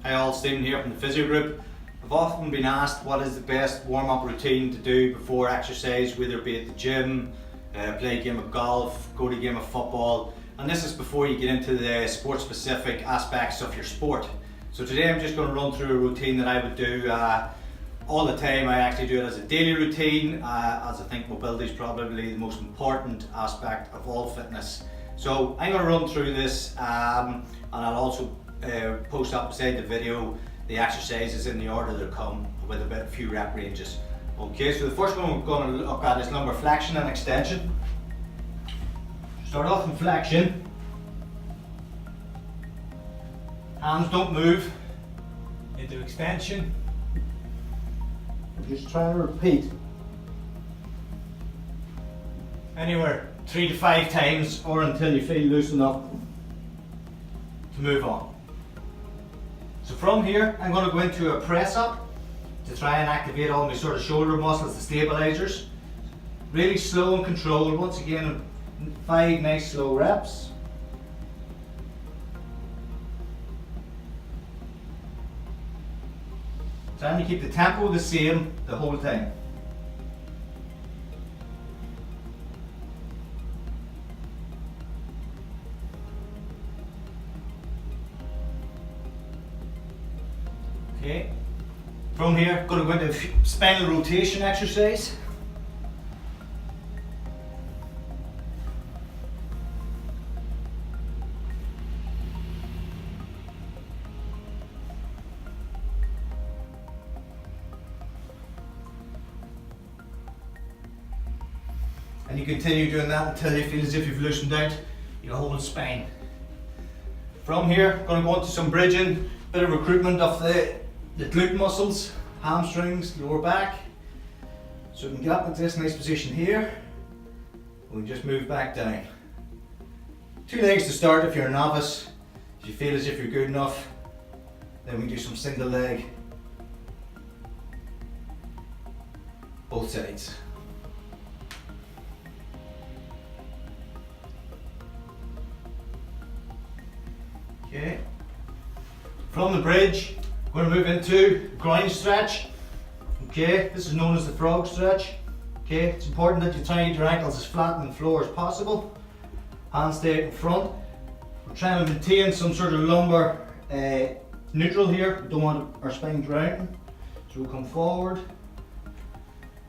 Hi all, Stephen here from the Physio Group. I've often been asked what is the best warm-up routine to do before exercise, whether it be at the gym, play a game of golf, go to a game of football, and this is before you get into the sport-specific aspects of your sport. So today I'm just going to run through a routine that I would do all the time. I actually do it as a daily routine, as I think mobility is probably the most important aspect of all fitness. So I'm going to run through this and I'll also post up beside the video the exercises in the order they come with a few rep ranges. Okay, so the first one we're going to look at is lumbar flexion and extension. Start off in flexion. Hands don't move. Into extension. Just try and repeat anywhere 3 to 5 times or until you feel loose enough to move on. So from here I'm going to go into a press up to try and activate all my sort of shoulder muscles, the stabilizers. Really slow and controlled. Once again, 5 nice slow reps. Trying to keep the tempo the same the whole time. Okay. From here, going to go into spinal rotation exercise. And you continue doing that until you feel as if you've loosened out your whole spine. From here, going to go into some bridging, bit of recruitment of the glute muscles, hamstrings, lower back. So we can get up into this nice position here. We'll just move back down. 2 legs to start if you're a novice. If you feel as if you're good enough, then we do some single leg. Both sides. Okay. From the bridge, we're going to move into groin stretch. Okay, this is known as the frog stretch. Okay, it's important that you try and get your ankles as flat on the floor as possible. Hands stay out in front. We're trying to maintain some sort of lumbar neutral here. We don't want our spine drowning. So we'll come forward.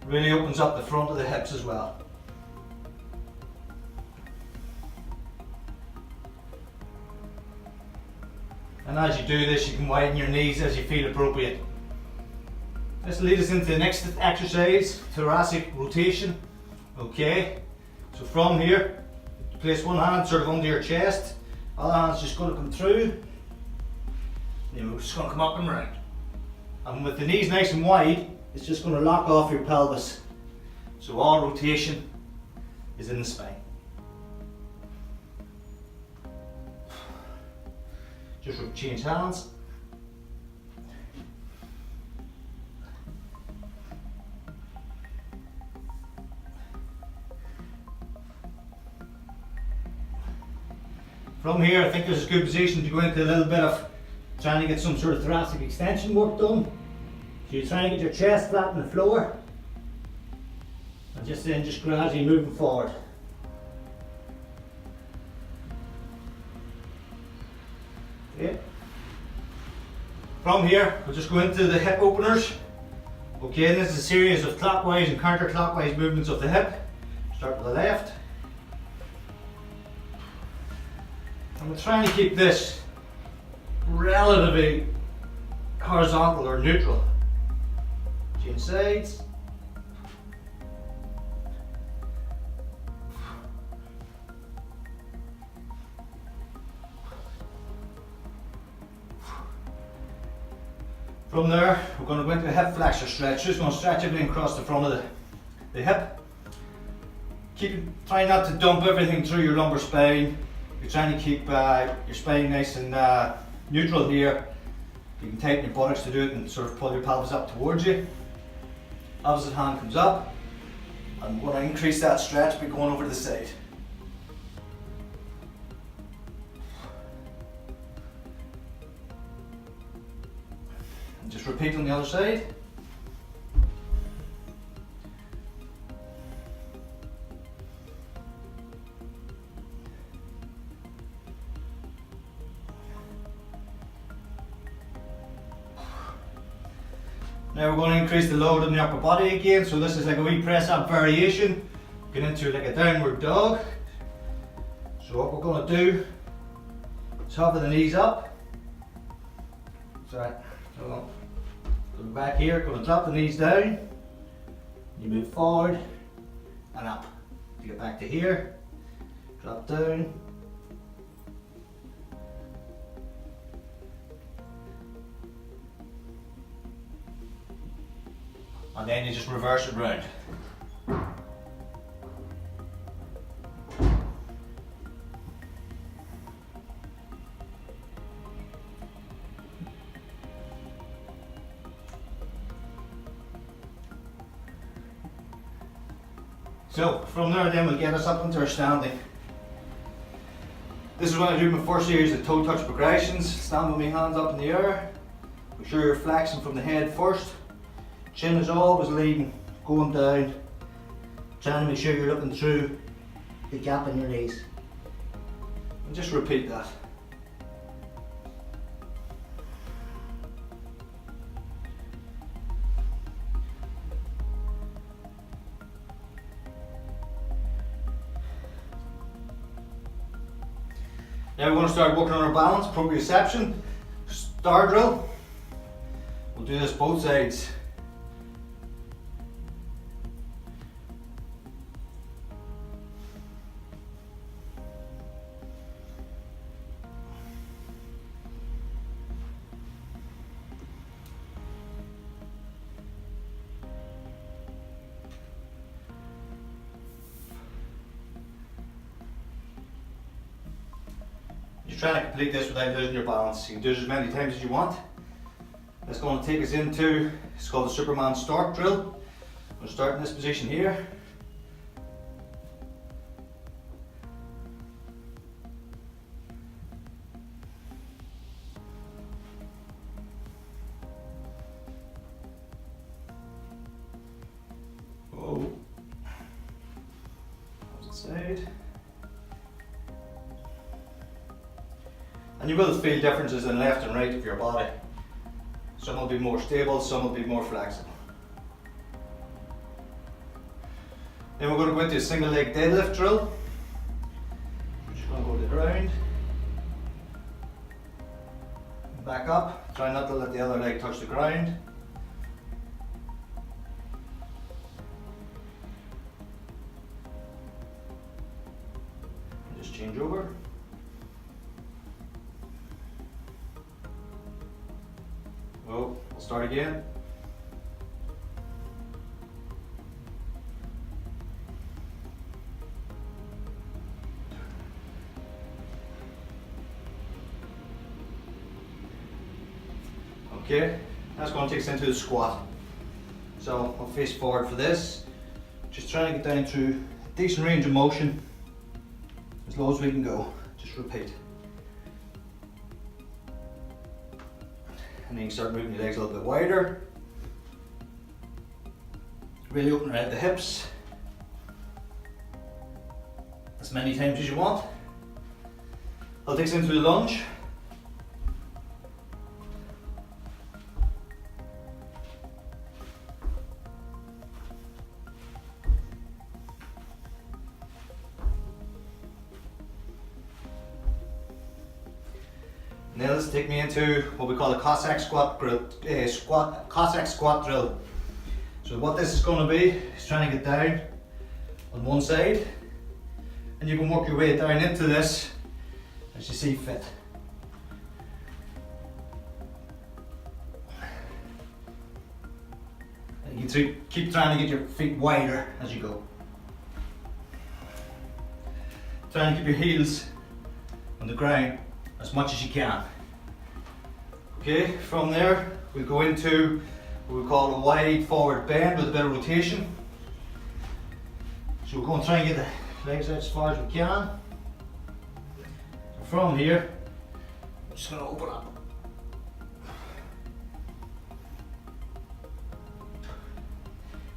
Really opens up the front of the hips as well. And as you do this, you can widen your knees as you feel appropriate. This will lead us into the next exercise, thoracic rotation. Okay, so from here, place one hand sort of under your chest, other hand's just going to come through. We're just going to come up and round. And with the knees nice and wide, it's just going to lock off your pelvis. So all rotation is in the spine. Just change hands. From here, I think this is a good position to go into a little bit of trying to get some sort of thoracic extension work done. So you're trying to get your chest flat on the floor, and just gradually moving forward. Okay. From here, we'll just go into the hip openers. Okay, and this is a series of clockwise and counterclockwise movements of the hip. Start with the left. And we're trying to keep this relatively horizontal or neutral. Change sides. From there, we're going to go into a hip flexor stretch. Just going to stretch everything across the front of the hip. Try not to dump everything through your lumbar spine. You're trying to keep your spine nice and neutral here. You can tighten your buttocks to do it and sort of pull your pelvis up towards you. Opposite hand comes up. I'm going to increase that stretch by going over to the side. And just repeat on the other side. Now we're going to increase the load on the upper body again, so this is like a wee press up variation. Get into like a downward dog. So what we're going to do is hover the knees up. Sorry, hold on. Go back here, going to drop the knees down. You move forward and up. You get back to here, drop down. And then you just reverse it round. So from there then we'll get us up into our standing. This is when I do my first series of toe touch progressions. Stand with my hands up in the air. Make sure you're flexing from the head first. Chin is always leading, going down. Trying to make sure you're looking through the gap in your knees. And just repeat that. Now we're going to start working on our balance, proprioception, star drill. We'll do this both sides. You're trying to complete this without losing your balance. You can do it as many times as you want. That's going to take us into, it's called the Superman Stork drill. We'll start in this position here. Oh, opposite side. And you will feel differences in left and right of your body. Some will be more stable, some will be more flexible. Then we're going to go into a single leg deadlift drill. We're just going to go to the ground. Back up. Try not to let the other leg touch the ground. And just change over. Oh, we'll start again. Okay, that's going to take us into the squat. So I'll face forward for this. Just trying to get down to a decent range of motion, as low as we can go. Just repeat. And then you start moving your legs a little bit wider. Really open out the hips. As many times as you want. I'll take us into the lunge. Now this will take me into what we call a Cossack squat drill. Cossack squat drill. So what this is going to be is trying to get down on one side, and you can work your way down into this as you see fit. And you can keep trying to get your feet wider as you go. Try and keep your heels on the ground as much as you can. Okay, from there we'll go into what we call a wide forward bend with a bit of rotation. So we're going to try and get the legs out as far as we can. So from here, I'm just going to open up.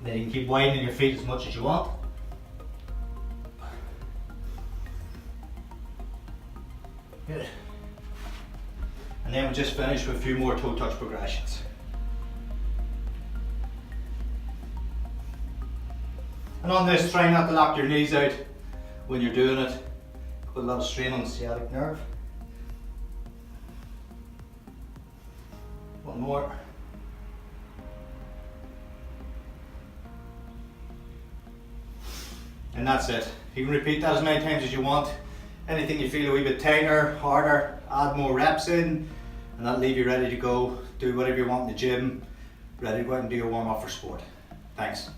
Then you can keep widening your feet as much as you want. Good. And then we'll just finish with a few more toe touch progressions. And on this, try not to lock your knees out when you're doing it. Put a lot of strain on the sciatic nerve. One more. And that's it. You can repeat that as many times as you want. Anything you feel a wee bit tighter, harder, add more reps in, and that'll leave you ready to go, do whatever you want in the gym, ready to go out and do your warm up for sport. Thanks.